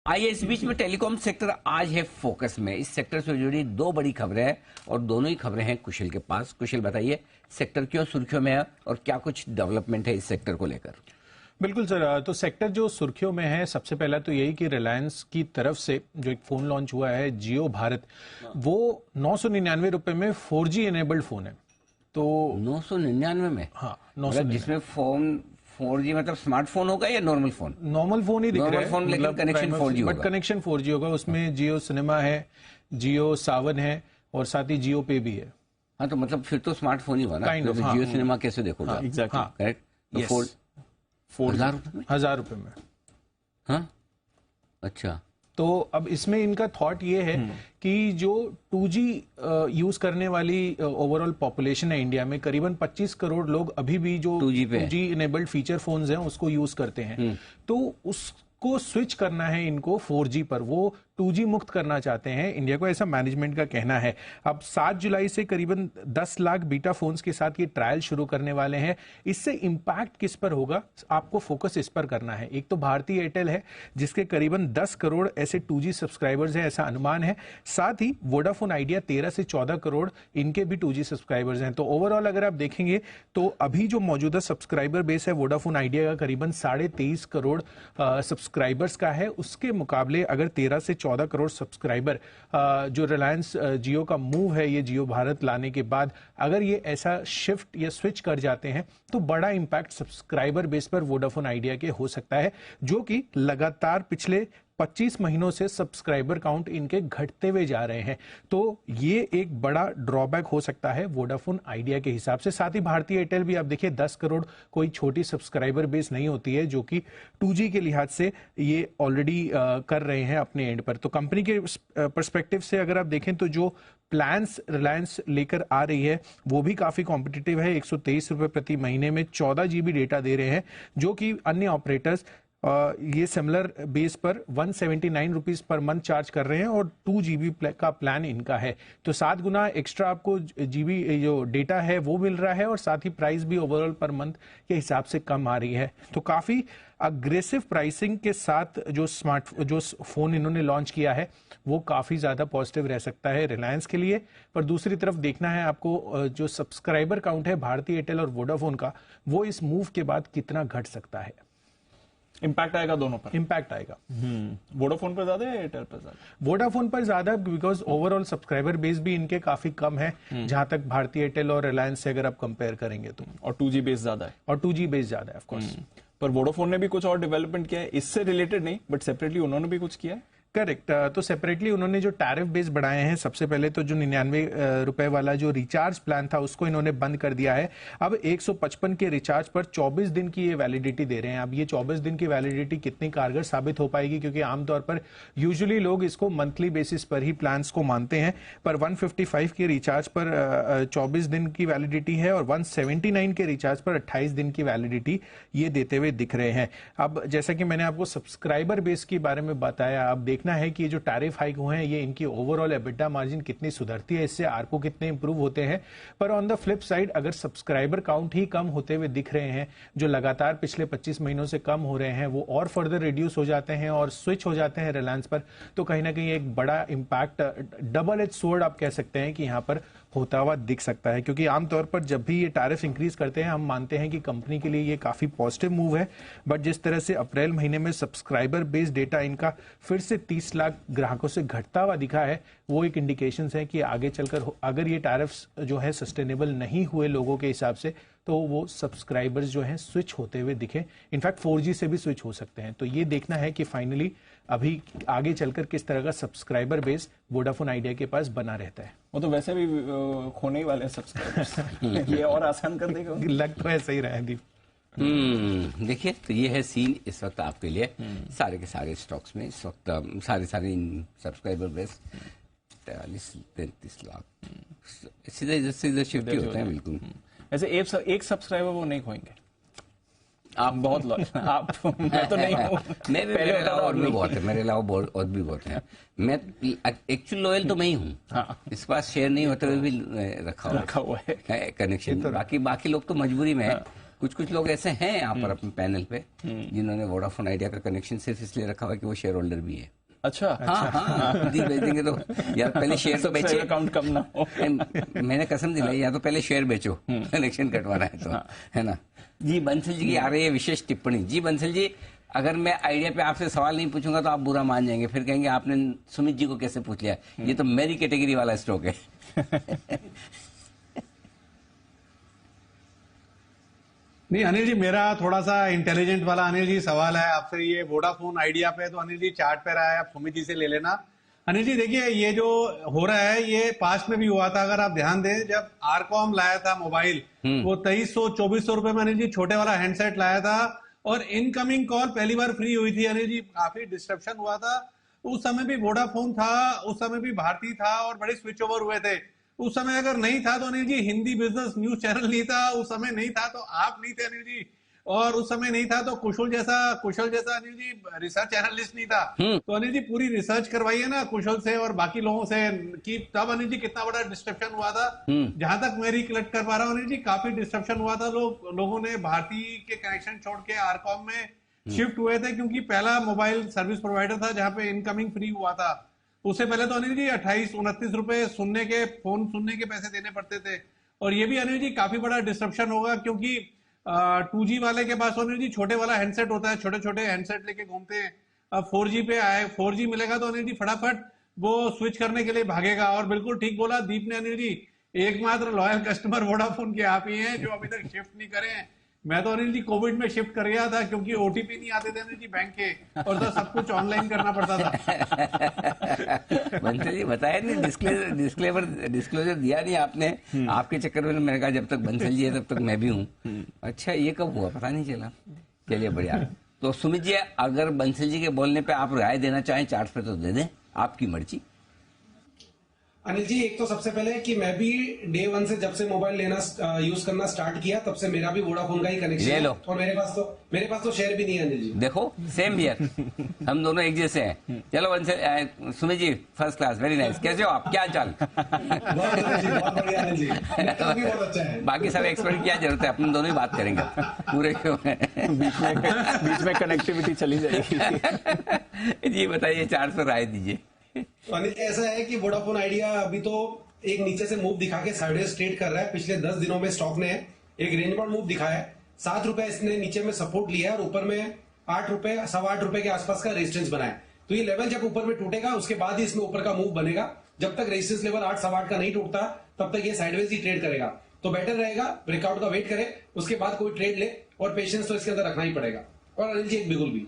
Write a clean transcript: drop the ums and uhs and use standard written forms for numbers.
आइए इस बीच में टेलीकॉम सेक्टर आज है फोकस में। इस सेक्टर से जुड़ी दो बड़ी खबरें हैं और दोनों ही खबरें हैं कुशल के पास। कुशल बताइए, सेक्टर क्यों सुर्खियों में है और क्या कुछ डेवलपमेंट है इस सेक्टर को लेकर? बिल्कुल सर, तो सेक्टर जो सुर्खियों में है, सबसे पहला तो यही कि रिलायंस की तरफ से जो एक फोन लॉन्च हुआ है जियो भारत, वो 999 रुपए में 4G इनेबल्ड फोन है। तो 999 में? हाँ, मतलब जिसमें फोन 4G मतलब स्मार्टफोन होगा या नॉर्मल फोन? नॉर्मल फोन ही दिख रहा है, फोन, लेकिन कनेक्शन 4G होगा। बट कनेक्शन 4G होगा। उसमें जियो सिनेमा है, जियो सावन है और साथ ही जियो पे भी है। हाँ, तो मतलब फिर तो स्मार्टफोन ही हुआ ना। तो जियो सिनेमा कैसे देखोगे? करेक्ट। तो 1000 रुपए में। हाँ, अच्छा। तो अब इसमें इनका थॉट ये है कि जो 2G यूज करने वाली ओवरऑल पॉपुलेशन है इंडिया में, करीबन 25 करोड़ लोग अभी भी जो 2G इनेबल्ड फीचर फोन्स हैं उसको यूज करते हैं। तो उसको स्विच करना है इनको 4G पर, वो 2G मुक्त करना चाहते हैं इंडिया को, ऐसा मैनेजमेंट का कहना है। अब 7 जुलाई से करीबन 10 लाख बीटा फोन्स के साथ ये ट्रायल शुरू करने वाले हैं। इससे इंपैक्ट किस पर होगा, आपको फोकस इस पर करना है। एक तो भारतीय एयरटेल है जिसके करीबन 10 करोड़ ऐसे 2G सब्सक्राइबर्स हैं, ऐसा अनुमान है। साथ ही वोडाफोन आइडिया 13 से 14 करोड़, इनके भी 2G सब्सक्राइबर्स हैं। तो ओवरऑल अगर आप देखेंगे तो अभी जो मौजूदा सब्सक्राइबर बेस है वोडाफोन आइडिया का करीबन 23.5 करोड़ सब्सक्राइबर्स का है। उसके मुकाबले अगर 13 से 14 करोड़ सब्सक्राइबर जो रिलायंस जियो का मूव है ये जियो भारत लाने के बाद, अगर ये ऐसा शिफ्ट या स्विच कर जाते हैं तो बड़ा इंपैक्ट सब्सक्राइबर बेस पर वोडाफोन आइडिया के हो सकता है, जो कि लगातार पिछले 25 महीनों से सब्सक्राइबर काउंट इनके घटते हुए जा रहे हैं। तो ये एक बड़ा ड्रॉबैक हो सकता है वोडाफोन आइडिया के हिसाब से। साथ ही भारतीय एयरटेल भी, आप देखिए 10 करोड़ कोई छोटी सब्सक्राइबर बेस नहीं होती है, जो कि 2G के लिहाज से ये ऑलरेडी कर रहे हैं अपने एंड पर। तो कंपनी के पर्सपेक्टिव से अगर आप देखें तो जो प्लान्स रिलायंस लेकर आ रही है वो भी काफी कॉम्पिटिटिव है। 123 रुपए प्रति महीने में 14 GB डेटा दे रहे हैं, जो कि अन्य ऑपरेटर्स ये सिमिलर बेस पर 179 रुपीज पर मंथ चार्ज कर रहे हैं और 2 GB का प्लान इनका है। तो 7 गुना एक्स्ट्रा आपको GB जो डेटा है वो मिल रहा है और साथ ही प्राइस भी ओवरऑल पर मंथ के हिसाब से कम आ रही है। तो काफी अग्रेसिव प्राइसिंग के साथ जो फोन इन्होंने लॉन्च किया है वो काफी ज्यादा पॉजिटिव रह सकता है रिलायंस के लिए। पर दूसरी तरफ देखना है आपको जो सब्सक्राइबर काउंट है भारतीय एयरटेल और वोडाफोन का, वो इस मूव के बाद कितना घट सकता है। इम्पैक्ट आएगा दोनों पर? इम्पैक्ट आएगा। वोडाफोन पर ज्यादा है, एयरटेल पर ज्यादा? वोडाफोन पर ज्यादा, बिकॉज ओवरऑल सब्सक्राइबर बेस भी इनके काफी कम है जहां तक भारतीय एयरटेल और रिलायंस से अगर आप कंपेयर करेंगे तो। और 2G बेस ज्यादा है? और 2G बेस ज्यादा है ऑफ कोर्स। पर वोडाफोन ने भी कुछ और डेवलपमेंट किया है, इससे रिलेटेड नहीं बट सेपरेटली उन्होंने भी कुछ किया है। करेक्ट। तो सेपरेटली उन्होंने जो टैरिफ बेस बढ़ाए हैं, सबसे पहले तो जो 99 रुपए वाला जो रिचार्ज प्लान था उसको इन्होंने बंद कर दिया है। अब 155 के रिचार्ज पर 24 दिन की ये वैलिडिटी दे रहे हैं। अब ये 24 दिन की वैलिडिटी कितनी कारगर साबित हो पाएगी, क्योंकि आमतौर पर यूजुअली लोग इसको मंथली बेसिस पर ही प्लान्स को मानते हैं। पर 155 के रिचार्ज पर 24 दिन की वैलिडिटी है और 179 के रिचार्ज पर 28 दिन की वैलिडिटी ये देते हुए दिख रहे हैं। अब जैसा कि मैंने आपको सब्सक्राइबर बेस के बारे में बताया, अब देखना है कि ये जो टैरिफ हाइक हुए हैं ये इनकी ओवरऑल एबिटा मार्जिन कितनी सुधरती है, इससे आरपू कितने इंप्रूव होते हैं। पर ऑन द फ्लिप साइड अगर सब्सक्राइबर काउंट ही कम होते हुए दिख रहे हैं, जो लगातार पिछले 25 महीनों से कम हो रहे हैं, वो और फर्दर रिड्यूस हो जाते हैं और स्विच हो जाते हैं रिलायंस पर, तो कहीं ना कहीं एक बड़ा इंपैक्ट, डबल एज स्वॉर्ड आप कह सकते हैं कि यहां पर होता हुआ दिख सकता है। क्योंकि आमतौर पर जब भी ये टैरिफ इंक्रीज करते हैं हम मानते हैं कि कंपनी के लिए ये काफी पॉजिटिव मूव है। बट जिस तरह से अप्रैल महीने में सब्सक्राइबर बेस्ड डेटा इनका फिर से 30 लाख ग्राहकों से घटता हुआ दिखा है, वो एक इंडिकेशंस है कि आगे चलकर अगर ये टैरिफ्स जो है सस्टेनेबल नहीं हुए लोगों के हिसाब से, तो वो सब्सक्राइबर्स जो हैं स्विच होते हुए दिखे। इनफैक्ट 4G से भी स्विच हो सकते हैं। तो ये देखना है कि फाइनली अभी आगे चलकर किस तरह का सब्सक्राइबर बेस वोडाफोन आइडिया के पास बना रहता है। वो तो वैसे भी खोने ही वाले हैं सब्सक्राइबर्स। ये और आसान कर देगा। लग तो ऐसा ही रहा है दीप। देखिए, तो ये है सीन इस वक्त आपके लिए सारे के सारे स्टॉक्स में। इस वक्त सारे सब्सक्राइबर बेस 43-33 लाख सीधे इधर शिफ्ट होते हैं। बिल्कुल। ऐसे एक सब्सक्राइबर वो नहीं खोएंगे। आप बहुत आप मैं तो नहीं हूँ। मेरे अलावा और भी बहुत है, मेरे अलावा और भी बहुत है। मैं एक्चुअल लॉयल तो मैं ही हूँ। हाँ। इस पास शेयर नहीं होते हुए भी रखा हुआ है कनेक्शन। बाकी लोग तो मजबूरी में है। कुछ लोग ऐसे हैं यहाँ पर अपने पैनल पे जिन्होंने वोडाफोन आइडिया का कनेक्शन सिर्फ इसलिए रखा हुआ है कि वो शेयर होल्डर भी है। अच्छा, हाँ खुद ही बेच देंगे तो यार पहले शेयर तो बेचे, अकाउंट कम ना हो। मैंने कसम दिलाई, या तो पहले शेयर बेचो, कनेक्शन कटवाना है तो, है ना। जी बंसल जी की आ रही है विशेष टिप्पणी। जी बंसल जी, अगर मैं आइडिया पे आपसे सवाल नहीं पूछूंगा तो आप बुरा मान जाएंगे, फिर कहेंगे आपने सुमित जी को कैसे पूछ लिया, ये तो मेरी कैटेगरी वाला स्टॉक है। नहीं अनिल जी, मेरा थोड़ा सा इंटेलिजेंट वाला अनिल जी सवाल है आपसे। ये वोडाफोन आइडिया पे, तो अनिल जी चार्ट पे रहा है, आप सुमित जी से ले लेना। अनिल जी देखिए, ये जो हो रहा है ये पास्ट में भी हुआ था। अगर आप ध्यान दें, जब आरकॉम लाया था मोबाइल, वो 2300-2400 रुपए में अनिल जी छोटे वाला हैंडसेट लाया था, और इनकमिंग कॉल पहली बार फ्री हुई थी अनिल जी, काफी डिस्ट्रप्शन हुआ था। उस समय भी वोडाफोन था, उस समय भी भारती था, और बड़े स्विच ओवर हुए थे। उस समय अगर नहीं था तो Anil ji Hindi business news channel नहीं था, उस समय नहीं था तो आप नहीं थे अनिल जी, और उस समय नहीं था तो कुशल जैसा अनिल जी रिसर्च एनालिस्ट नहीं था। तो अनिल जी पूरी रिसर्च करवाइए ना कुशल से और बाकी लोगों से, कि तब अनिल जी कितना बड़ा डिस्ट्रप्शन हुआ था। जहां तक मैं रिकलेक्ट कर पा रहा हूँ अनिल जी, काफी डिस्ट्रप्शन हुआ था। लोगों ने भारती के कनेक्शन छोड़ के आरकॉम में शिफ्ट हुए थे, क्योंकि पहला मोबाइल सर्विस प्रोवाइडर था जहां पे इनकमिंग फ्री हुआ था। उससे पहले तो अनिल जी 28-29 रुपए फोन सुनने के पैसे देने पड़ते थे। और ये भी अनिल जी काफी बड़ा डिस्ट्रप्शन होगा, क्योंकि 2G वाले के पास अनिल जी छोटे वाला हैंडसेट होता है, छोटे छोटे हैंडसेट लेके घूमते हैं। अब 4G पे आए, 4G मिलेगा तो अनिल जी फटाफट वो स्विच करने के लिए भागेगा। और बिल्कुल ठीक बोला दीप ने अनिल जी, एकमात्र लॉयल कस्टमर वोडाफोन के आप ही हैं जो अभी तक शिफ्ट नहीं करे हैं। मैं तो अनिल जी कोविड में शिफ्ट कर गया था, क्योंकि ओटीपी नहीं आते थे अनिल जी बैंक के, और तो सब कुछ ऑनलाइन करना पड़ता था। बंसल जी बताया नहीं, डिस्क्लोजर दिया नहीं आपने। आपके चक्कर में मैंने कहा जब तक बंसल जी है तब तक मैं भी हूँ। अच्छा ये कब हुआ पता नहीं चला। चलिए बढ़िया। तो सुमित जी, अगर बंसल जी के बोलने पे आप राय देना चाहें चार्ट पे तो दे दें, आपकी मर्जी। अनिल जी, एक तो सबसे पहले कि मैं भी डे 1 से जब से मोबाइल लेना यूज करना स्टार्ट किया, तब से मेरा भी वोडाफोन का ही कनेक्शन है, और मेरे पास तो शेयर भी नहीं है अनिल जी। देखो सेम हियर, हम दोनों एक जैसे हैं। चलो Sumit ji first class, very nice. कैसे हो आप, क्या चाल? बहुत बढ़िया अनिल जी, बहुत अच्छा है। बाकी सब एक्सपर्ट की क्या जरूरत है, अपन दोनों ही बात करेंगे पूरे। बीच में कनेक्टिविटी चली जाएगी। जी बताइए, 400 राय दीजिए। तो अनिल जी ऐसा है कि वोडाफोन आइडिया अभी तो एक नीचे से मूव दिखा के साइडवेज ट्रेड कर रहा है। पिछले 10 दिनों में स्टॉक ने एक रेंज बाउंड मूव दिखाया है। 7 रुपए इसने नीचे में सपोर्ट लिया है, और ऊपर में 8 रुपए, 8.25 रुपए के आसपास का रेजिस्टेंस बनाया। तो ये लेवल जब ऊपर में टूटेगा उसके बाद ही इसमें ऊपर का मूव बनेगा। जब तक रेजिस्टेंस लेवल 8-8.25 का नहीं टूटता तब तक ये साइडवेज ही ट्रेड करेगा। तो बेटर रहेगा ब्रेकआउट का वेट करे, उसके बाद कोई ट्रेड ले, और पेशेंस तो इसके अंदर रखना ही पड़ेगा। और अनिल जी एक बिगुल भी